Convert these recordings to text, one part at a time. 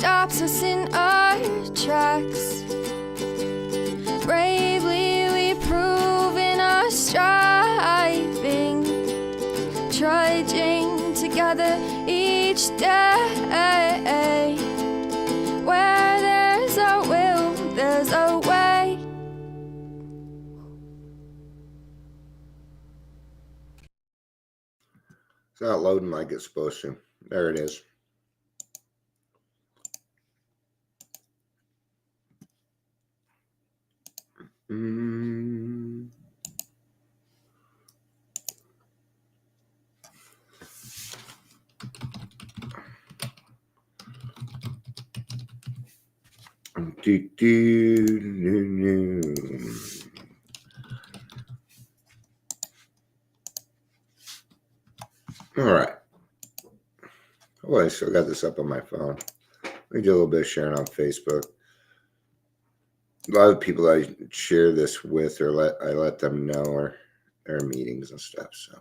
stops us in our tracks. Bravely we prove in our striving, trudging together each day. Where there's a will, there's a way. It's not loading like it's supposed to. There it is. All right. Oh, I still got this up on my phone. Let me do a little bit of sharing on Facebook. A lot of people I share this with, or I let them know, or their meetings and stuff. So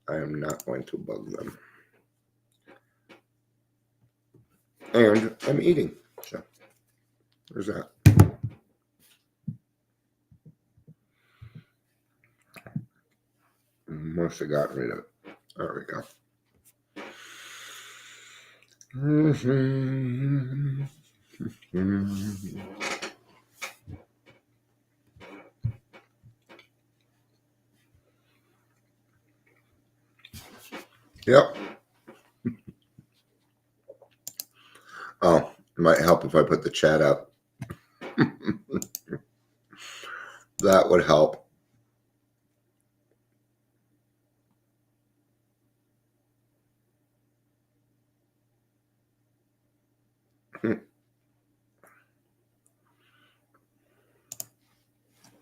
I am not going to bug them. And I'm eating. So there's that. Must have gotten rid of it. There we go. Yep. Oh, it might help if I put the chat up. That would help.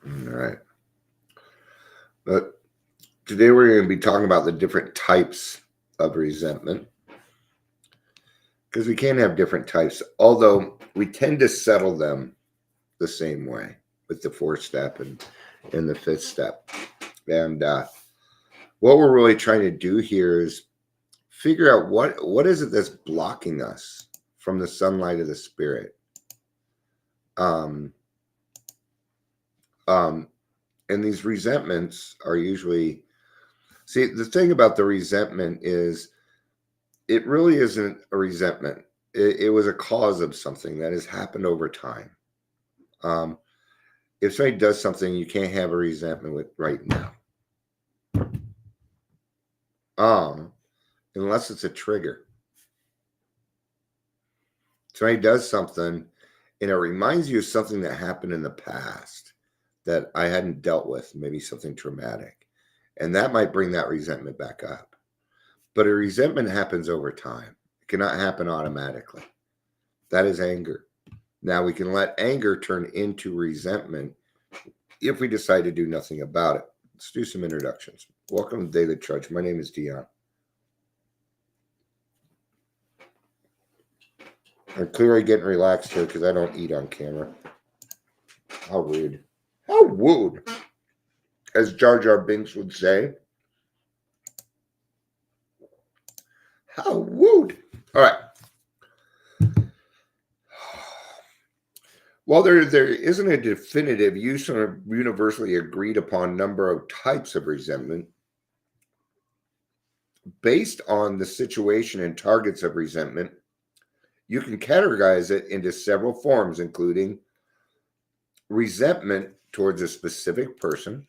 All right. But today we're going to be talking about the different types of resentment, because we can have different types, although we tend to settle them the same way with the 4th step and the 5th step. And what we're really trying to do here is figure out what is it that's blocking us from the sunlight of the spirit. And these resentments are usually, see, the thing about the resentment is it really isn't a resentment. It was a cause of something that has happened over time. If somebody does something, you can't have a resentment with right now. Unless it's a trigger. Somebody does something and it reminds you of something that happened in the past that I hadn't dealt with, maybe something traumatic. And that might bring that resentment back up. But a resentment happens over time. It cannot happen automatically. That is anger. Now we can let anger turn into resentment if we decide to do nothing about it. Let's do some introductions. Welcome to Daily Trudge. My name is Dion. I'm clearly getting relaxed here because I don't eat on camera. How rude. How rude, as Jar Jar Binks would say. How rude. All right. While there isn't a definitive, universally agreed upon number of types of resentment, based on the situation and targets of resentment, you can categorize it into several forms, including resentment towards a specific person.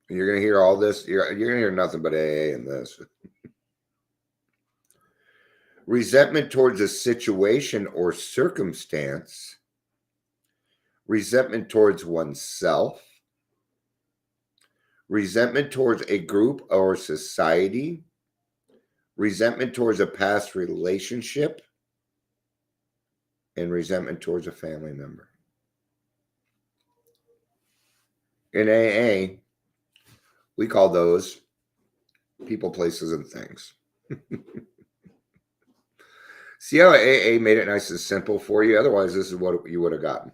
You're going to hear all this. You're going to hear nothing but AA in this. Resentment towards a situation or circumstance. Resentment towards oneself. Resentment towards a group or society. Resentment towards a past relationship. And resentment towards a family member. In AA, we call those people, places, and things. See how AA made it nice and simple for you? Otherwise, this is what you would have gotten.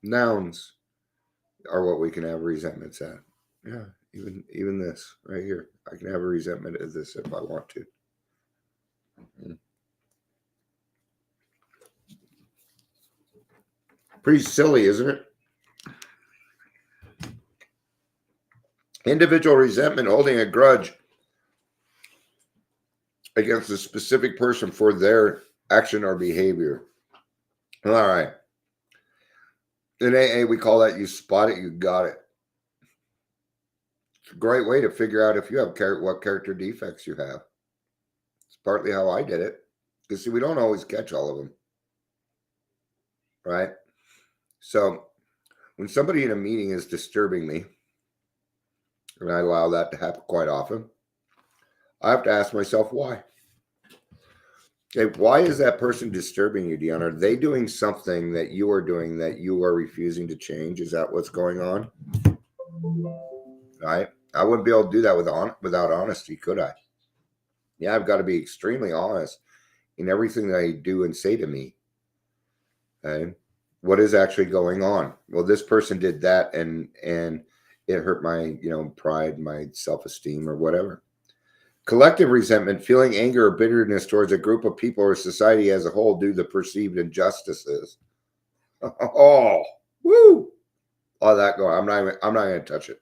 Nouns are what we can have resentments at. Yeah, even this right here. I can have a resentment of this if I want to. Pretty silly, isn't it? Individual resentment, holding a grudge against a specific person for their action or behavior. All right. In AA, we call that you spot it, you got it. It's a great way to figure out if you have what character defects you have. It's partly how I did it. Because, see, we don't always catch all of them. Right? So, when somebody in a meeting is disturbing me, and I allow that to happen quite often, I have to ask myself why. Okay, why is that person disturbing you, Dion? Are they doing something that you are doing that you are refusing to change? Is that what's going on? Right? I wouldn't be able to do that without honesty, could I? Yeah, I've got to be extremely honest in everything that I do and say to me. Okay? What is actually going on? Well, this person did that and it hurt my, pride, my self-esteem or whatever. Collective resentment, feeling anger or bitterness towards a group of people or society as a whole due to perceived injustices. Oh, woo! All that going. I'm not going to touch it.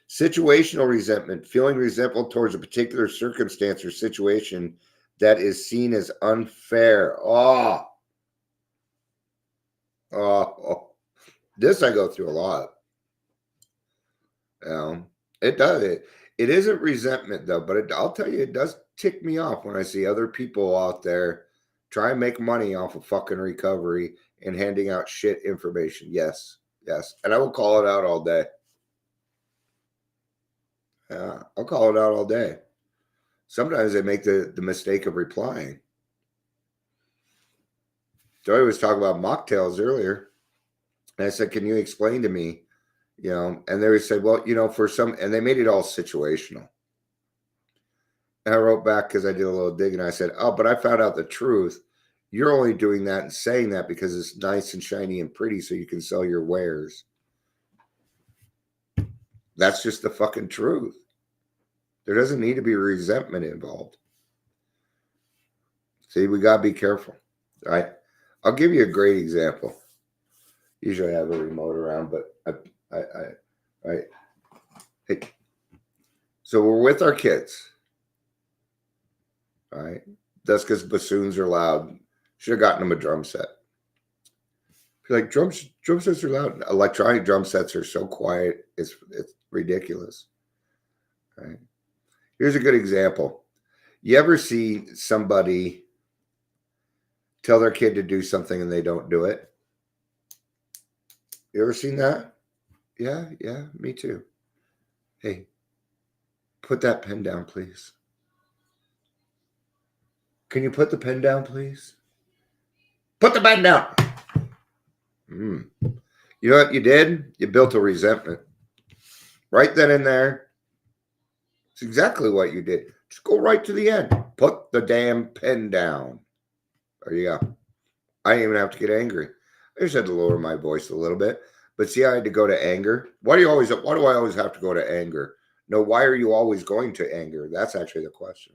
Situational resentment, feeling resentful towards a particular circumstance or situation that is seen as unfair. Oh, this I go through a lot. It does. It isn't resentment though, but I'll tell you, it does tick me off when I see other people out there try and make money off of fucking recovery and handing out shit information. Yes, and I will call it out all day. Yeah, I'll call it out all day. Sometimes they make the mistake of replying. Joey was talking about mocktails earlier, and I said, "Can you explain to me?" And they said, "Well, for some," and they made it all situational. And I wrote back because I did a little digging. I said, "Oh, but I found out the truth. You're only doing that and saying that because it's nice and shiny and pretty, so you can sell your wares. That's just the fucking truth. There doesn't need to be resentment involved. See, we gotta be careful, right? I'll give you a great example. Usually I have a remote around, but hey, so we're with our kids, all right? That's because bassoons are loud. Should have gotten them a drum set. Like drum sets are loud. Electronic drum sets are so quiet. It's ridiculous. Right? Here's a good example. You ever see somebody tell their kid to do something and they don't do it? You ever seen that? Yeah, me too. Hey, put that pen down, please. Can you put the pen down, please? Put the pen down. You know what you did? You built a resentment. Right then and there. It's exactly what you did. Just go right to the end. Put the damn pen down. There you go. I didn't even have to get angry. I just had to lower my voice a little bit. But see, I had to go to anger. Why do I always have to go to anger? No, why are you always going to anger? That's actually the question.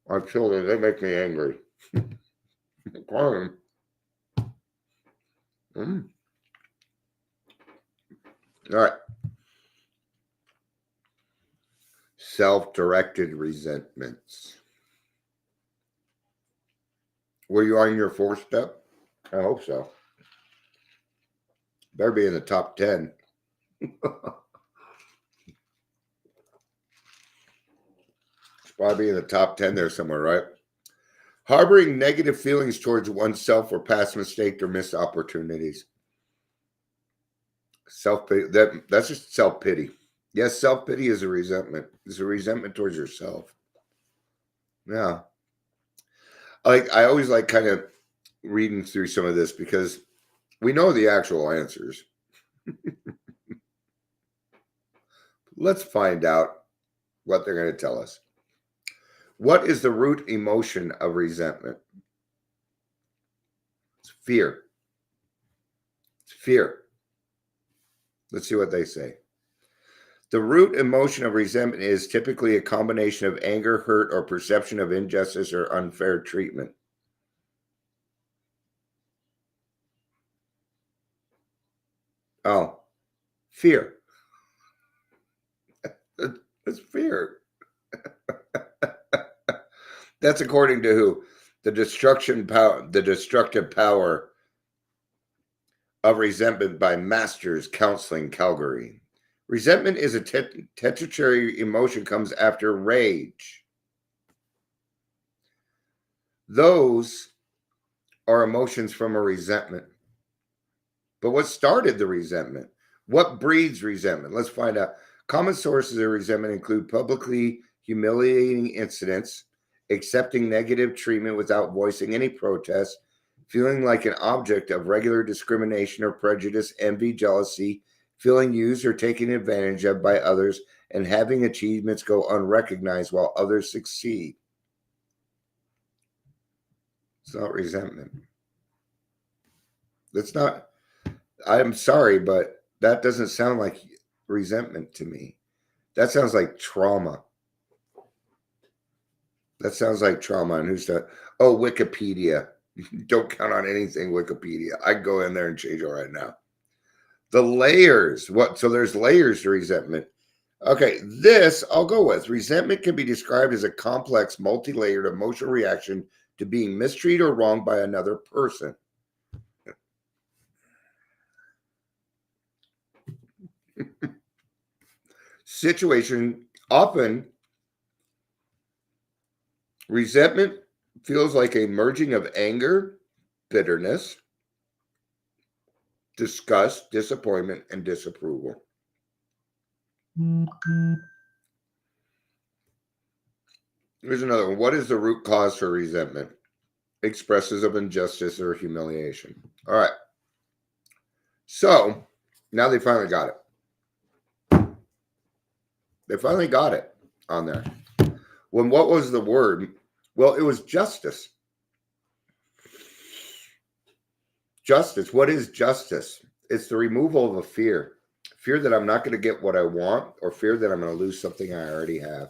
Our children, they make me angry. All right. Self-directed resentments. Were you on your 4th step? I hope so. Better be in the top 10. Probably in the top 10 there somewhere, right? Harboring negative feelings towards oneself for past mistakes or missed opportunities. Self-pity, that's just self-pity. Yes, self-pity is a resentment. It's a resentment towards yourself. Yeah. I always like kind of reading through some of this because we know the actual answers. Let's find out what they're going to tell us. What is the root emotion of resentment? It's fear. It's fear. Let's see what they say. The root emotion of resentment is typically a combination of anger, hurt, or perception of injustice or unfair treatment. Oh, fear. It's fear. That's according to who? The destructive power of resentment by Masters Counseling, Calgary. Resentment is a tetrachary emotion, comes after rage. Those are emotions from a resentment. But what started the resentment? What breeds resentment? Let's find out. Common sources of resentment include publicly humiliating incidents, accepting negative treatment without voicing any protest, feeling like an object of regular discrimination or prejudice, envy, jealousy, feeling used or taken advantage of by others, and having achievements go unrecognized while others succeed. It's not resentment. That's not, I'm sorry, but that doesn't sound like resentment to me. That sounds like trauma. That sounds like trauma. And who's that? Oh, Wikipedia. Don't count on anything, Wikipedia. I can go in there and change it right now. The layers. What? So there's layers to resentment. Okay, this I'll go with. Resentment can be described as a complex, multi-layered emotional reaction to being mistreated or wronged by another person. Situation. Often, resentment feels like a merging of anger, bitterness, disgust, disappointment, and disapproval. Here's another one. What is the root cause for resentment? Expresses of injustice or humiliation. All right. So now they finally got it. They finally got it on there. When what was the word? Well, it was justice. Justice. What is justice? It's the removal of a fear. Fear that I'm not going to get what I want, or fear that I'm going to lose something I already have.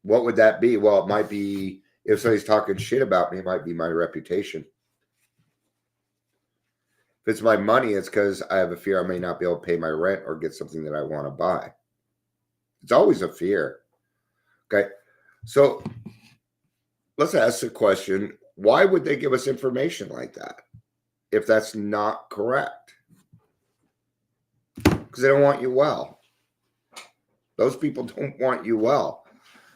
What would that be? Well, it might be, if somebody's talking shit about me, it might be my reputation. If it's my money, it's because I have a fear I may not be able to pay my rent or get something that I want to buy. It's always a fear. Okay. So let's ask the question, why would they give us information like that if that's not correct? Because they don't want you well. Those people don't want you well.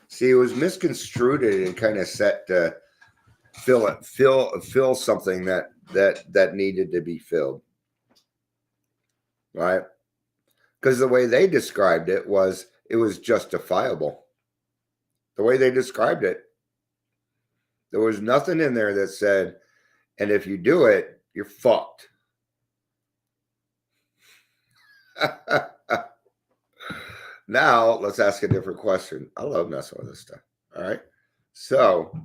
See, it was misconstrued and kind of set to fill something that needed to be filled. Right? Because the way they described it was justifiable. The way they described it, there was nothing in there that said, and if you do it, you're fucked. Now, let's ask a different question. I love messing with this stuff. All right. So,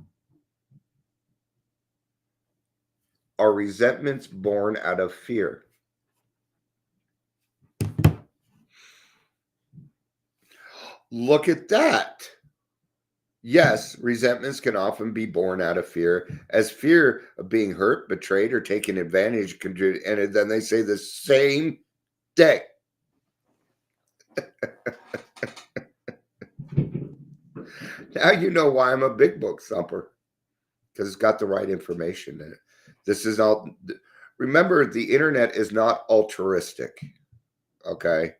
are resentments born out of fear? Look at that. Yes, resentments can often be born out of fear, as fear of being hurt, betrayed, or taken advantage. And then they say the same thing. Now you know why I'm a big book thumper, because it's got the right information in it. This is all. Remember, the internet is not altruistic. Okay.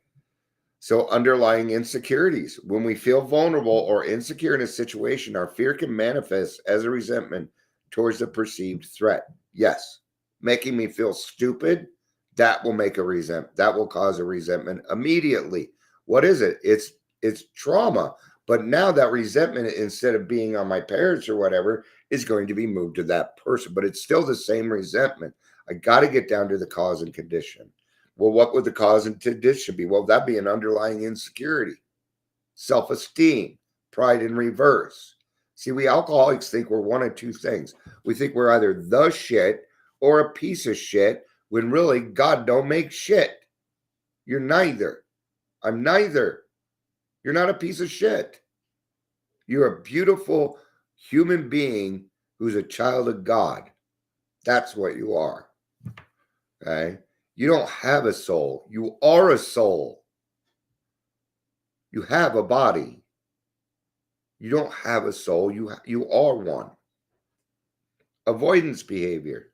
So underlying insecurities. When we feel vulnerable or insecure in a situation, our fear can manifest as a resentment towards the perceived threat. Yes. Making me feel stupid, that will make a resentment. That will cause a resentment immediately. What is it? It's trauma. But now that resentment, instead of being on my parents or whatever, is going to be moved to that person. But it's still the same resentment. I got to get down to the cause and condition. Well, what would the cause and condition be? Well, that'd be an underlying insecurity, self-esteem, pride in reverse. See, we alcoholics think we're one of two things. We think we're either the shit or a piece of shit, when really God don't make shit. You're neither. I'm neither. You're not a piece of shit. You're a beautiful human being who's a child of God. That's what you are. Okay? You don't have a soul. You are a soul. You have a body. You don't have a soul. You are one. Avoidance behavior.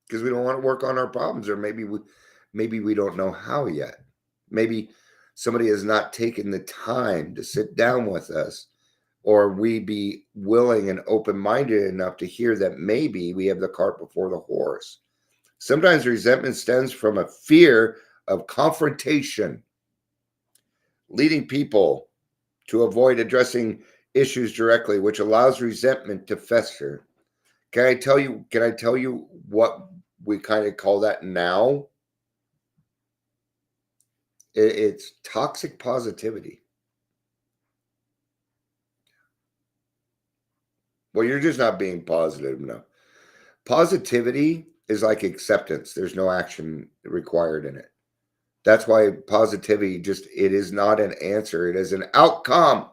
Because we don't want to work on our problems, or maybe we don't know how yet. Maybe somebody has not taken the time to sit down with us, or we be willing and open-minded enough to hear that maybe we have the cart before the horse. Sometimes resentment stems from a fear of confrontation, leading people to avoid addressing issues directly, which allows resentment to fester. Can I tell you what we kind of call that now? It's toxic positivity. Well, you're just not being positive enough. Positivity is like acceptance. There's no action required in it. That's why positivity it is not an answer. It is an outcome.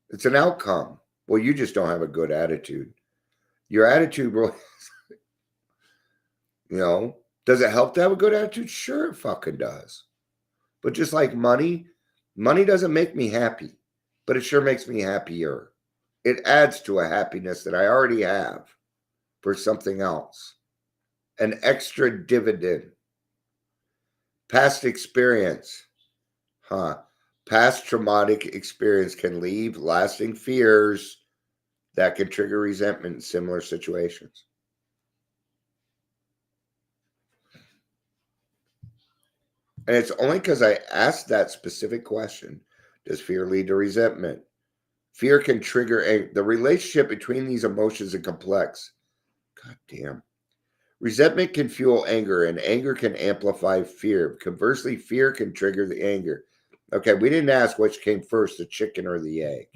It's an outcome. Well, you just don't have a good attitude. Your attitude, bro, does it help to have a good attitude? Sure, it fucking does. But just like money doesn't make me happy, but it sure makes me happier. It adds to a happiness that I already have for something else. An extra dividend. Past experience. Past traumatic experience can leave lasting fears that can trigger resentment in similar situations. And it's only because I asked that specific question, does fear lead to resentment? Fear can trigger the relationship between these emotions is complex. God damn. Resentment can fuel anger, and anger can amplify fear. Conversely, fear can trigger the anger. Okay, we didn't ask which came first, the chicken or the egg.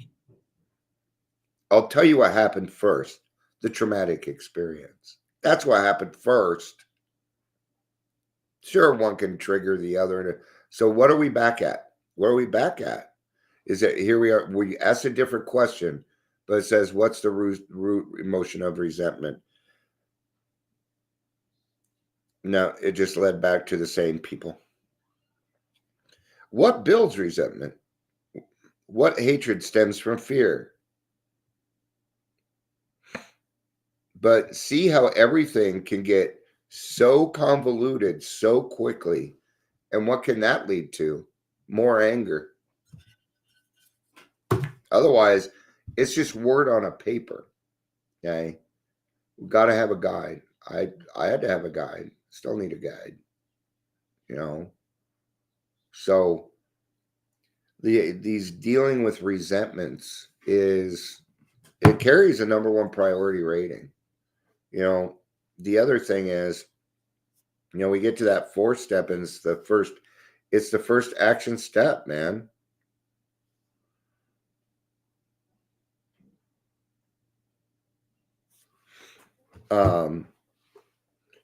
I'll tell you what happened first, the traumatic experience. That's what happened first. Sure, one can trigger the other. So what are we back at? Where are we back at? Is that here we are, we asked a different question, but it says, what's the root emotion of resentment? No, it just led back to the same people. What builds resentment? What hatred stems from fear? But see how everything can get so convoluted so quickly. And what can that lead to? More anger. Otherwise, it's just word on a paper. Okay? We've got to have a guide. I had to have a guide. Still need a guide. So these dealing with resentments it carries a number one priority rating. The other thing is, we get to that fourth step, and it's the first action step, man.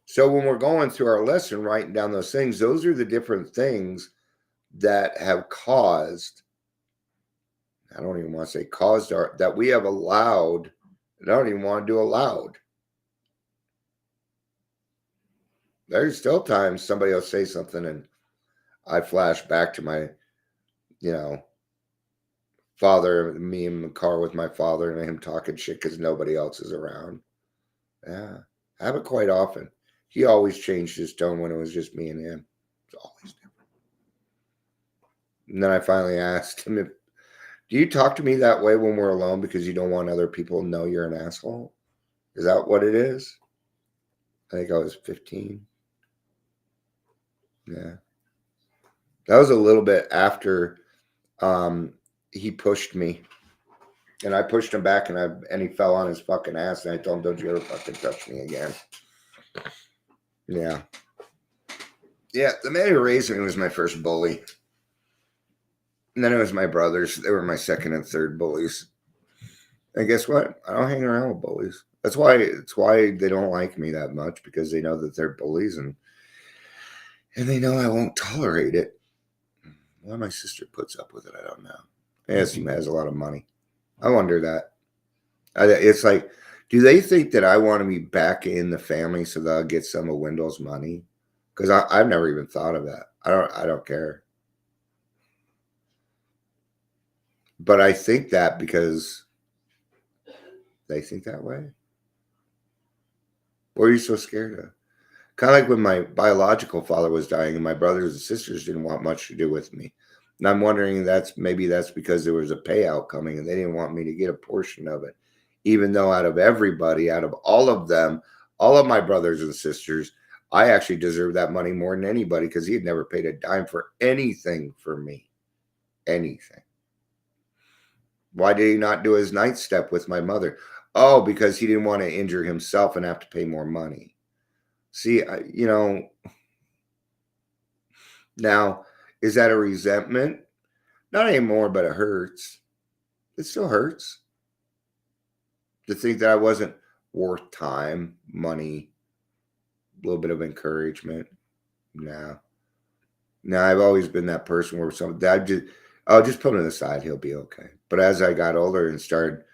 So when we're going through our lesson, writing down those things, those are the different things that have caused, I don't even want to say caused that we have allowed, I don't even want to do allowed. There's still times somebody will say something and I flash back to my, father, me in the car with my father and him talking shit because nobody else is around. Yeah, I have it quite often. He always changed his tone when it was just me and him. It's always different. And then I finally asked him, do you talk to me that way when we're alone because you don't want other people to know you're an asshole? Is that what it is? I think I was 15. Yeah. That was a little bit after he pushed me. And I pushed him back and he fell on his fucking ass. And I told him, don't you ever fucking touch me again. Yeah. Yeah, the man who raised me was my first bully. And then it was my brothers. They were my second and third bullies. And guess what? I don't hang around with bullies. It's why they don't like me that much, because they know that they're bullies. And And they know I won't tolerate it. Why my sister puts up with it, I don't know. I assume has a lot of money. I wonder that. It's like, do they think that I want to be back in the family so they'll get some of Wendell's money? Because I've never even thought of that. I don't care. But I think that because they think that way. What are you so scared of? Kind of like when my biological father was dying and my brothers and sisters didn't want much to do with me. And I'm wondering maybe that's because there was a payout coming and they didn't want me to get a portion of it. Even though out of everybody, out of all of them, all of my brothers and sisters, I actually deserve that money more than anybody because he had never paid a dime for anything for me. Anything. Why did he not do his ninth step with my mother? Oh, because he didn't want to injure himself and have to pay more money. See, now, is that a resentment? Not anymore, but it hurts. It still hurts to think that I wasn't worth time, money, a little bit of encouragement. No. I've always been that person where I'll just put him aside. He'll be okay. But as I got older and started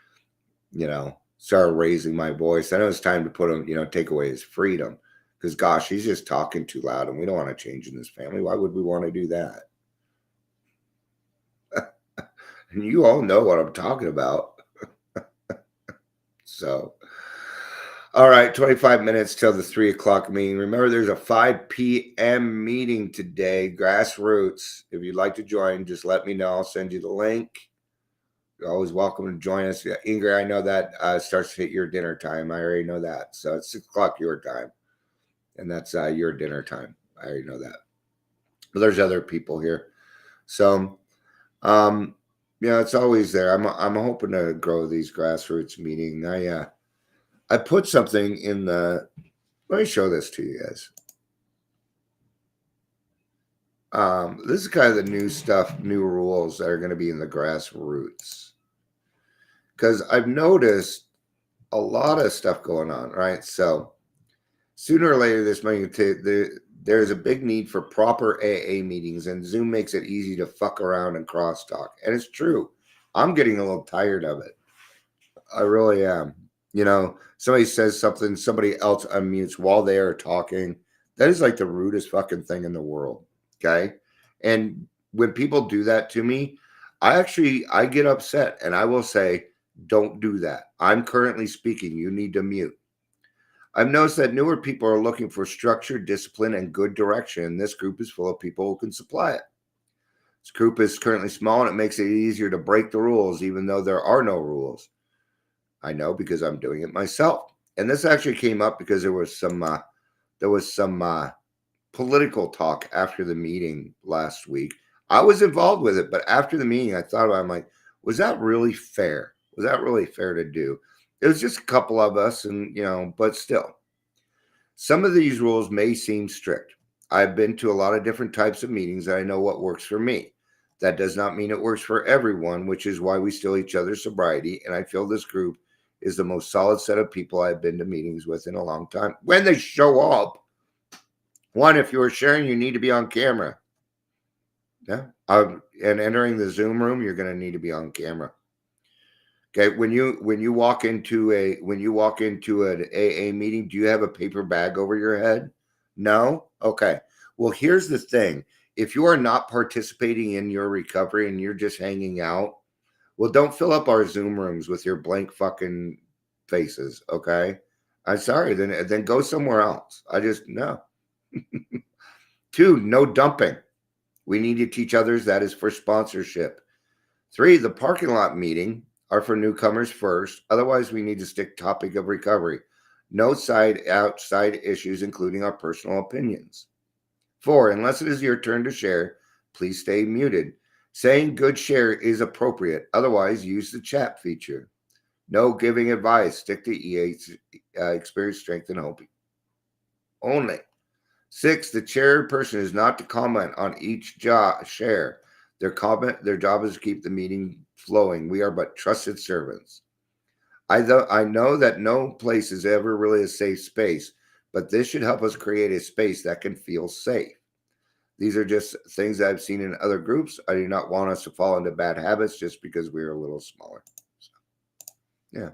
raising my voice, I know it's time to put him, take away his freedom. Because, gosh, he's just talking too loud, and we don't want to change in this family. Why would we want to do that? And you all know what I'm talking about. So, all right, 25 minutes till the 3 o'clock meeting. Remember, there's a 5 p.m. meeting today, Grassroots. If you'd like to join, just let me know. I'll send you the link. You're always welcome to join us. Ingrid, I know that starts to hit your dinner time. I already know that. So it's 6 o'clock your time. And that's your dinner time. I already know that. But there's other people here. So, it's always there. I'm hoping to grow these Grassroots meeting. I put something in let me show this to you guys. This is kind of the new stuff, new rules that are going to be in the Grassroots. Because I've noticed a lot of stuff going on, right? So sooner or later, there's a big need for proper AA meetings, and Zoom makes it easy to fuck around and crosstalk. And it's true. I'm getting a little tired of it. I really am. Somebody says something, somebody else unmutes while they are talking. That is like the rudest fucking thing in the world. Okay. And when people do that to me, I get upset and I will say, don't do that. I'm currently speaking. You need to mute. I've noticed that newer people are looking for structure, discipline, and good direction. This group is full of people who can supply it. This group is currently small and it makes it easier to break the rules, even though there are no rules. I know because I'm doing it myself. And this actually came up because there was some political talk after the meeting last week. I was involved with it, but after the meeting, I thought about it. I'm like, was that really fair? Was that really fair to do? It was just a couple of us, and but still, some of these rules may seem strict. I've been to a lot of different types of meetings, and I know what works for me. That does not mean it works for everyone, which is why we steal each other's sobriety. And I feel this group is the most solid set of people I've been to meetings with in a long time. When they show up, one, if you are sharing, you need to be on camera. Yeah. And entering the Zoom room, you're going to need to be on camera. Okay. When you walk into an AA meeting, do you have a paper bag over your head? No? Okay. Well, here's the thing. If you are not participating in your recovery and you're just hanging out, well, don't fill up our Zoom rooms with your blank fucking faces. Okay. I'm sorry. Then go somewhere else. No. 2, no dumping. We need to teach others that is for sponsorship. 3, the parking lot meeting are for newcomers first. Otherwise, we need to stick topic of recovery. No outside issues, including our personal opinions. 4, unless it is your turn to share, please stay muted. Saying good share is appropriate. Otherwise, use the chat feature. No giving advice. Stick to EA's experience, strength, and hope only. 6, the chairperson is not to comment on each share. Their job is to keep the meeting flowing. We are but trusted servants. I know that no place is ever really a safe space, but this should help us create a space that can feel safe. These are just things that I've seen in other groups. I do not want us to fall into bad habits just because we're a little smaller. So, yeah.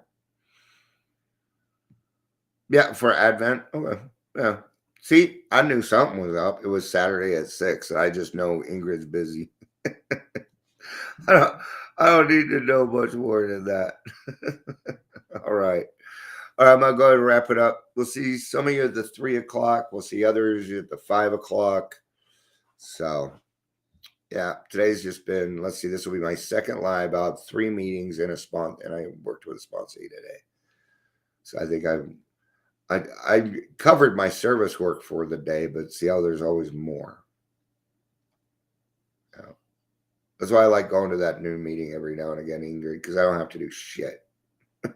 Yeah, for Advent. Okay. Yeah. See, I knew something was up. It was Saturday at 6. I just know Ingrid's busy. I don't, I don't need to know much more than that. All right. All right, I'm going to go ahead and wrap it up. We'll see some of you at the 3 o'clock. We'll see others at the 5 o'clock. So, yeah, today's just been, let's see, this will be my second live, about 3 meetings and I worked with a sponsor today. So I think I covered my service work for the day, but see how there's always more. Yeah. That's why I like going to that noon meeting every now and again, Ingrid, because I don't have to do shit.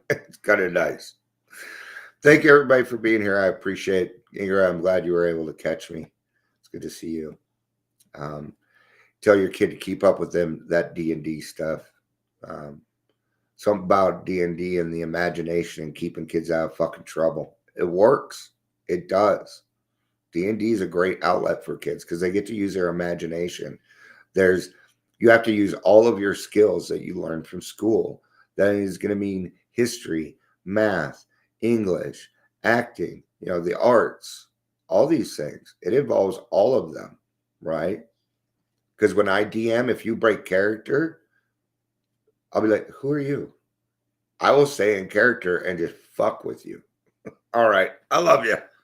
It's kind of nice. Thank you, everybody, for being here. I appreciate it. Ingrid, I'm glad you were able to catch me. It's good to see you. Tell your kid to keep up with that D&D stuff. Something about D&D and the imagination and keeping kids out of fucking trouble. It works. It does. D&D is a great outlet for kids because they get to use their imagination. You have to use all of your skills that you learned from school. That is going to mean history, math, English, acting, the arts, all these things. It involves all of them, right? Because when I DM, if you break character, I'll be like, who are you? I will stay in character and just fuck with you. All right. I love you.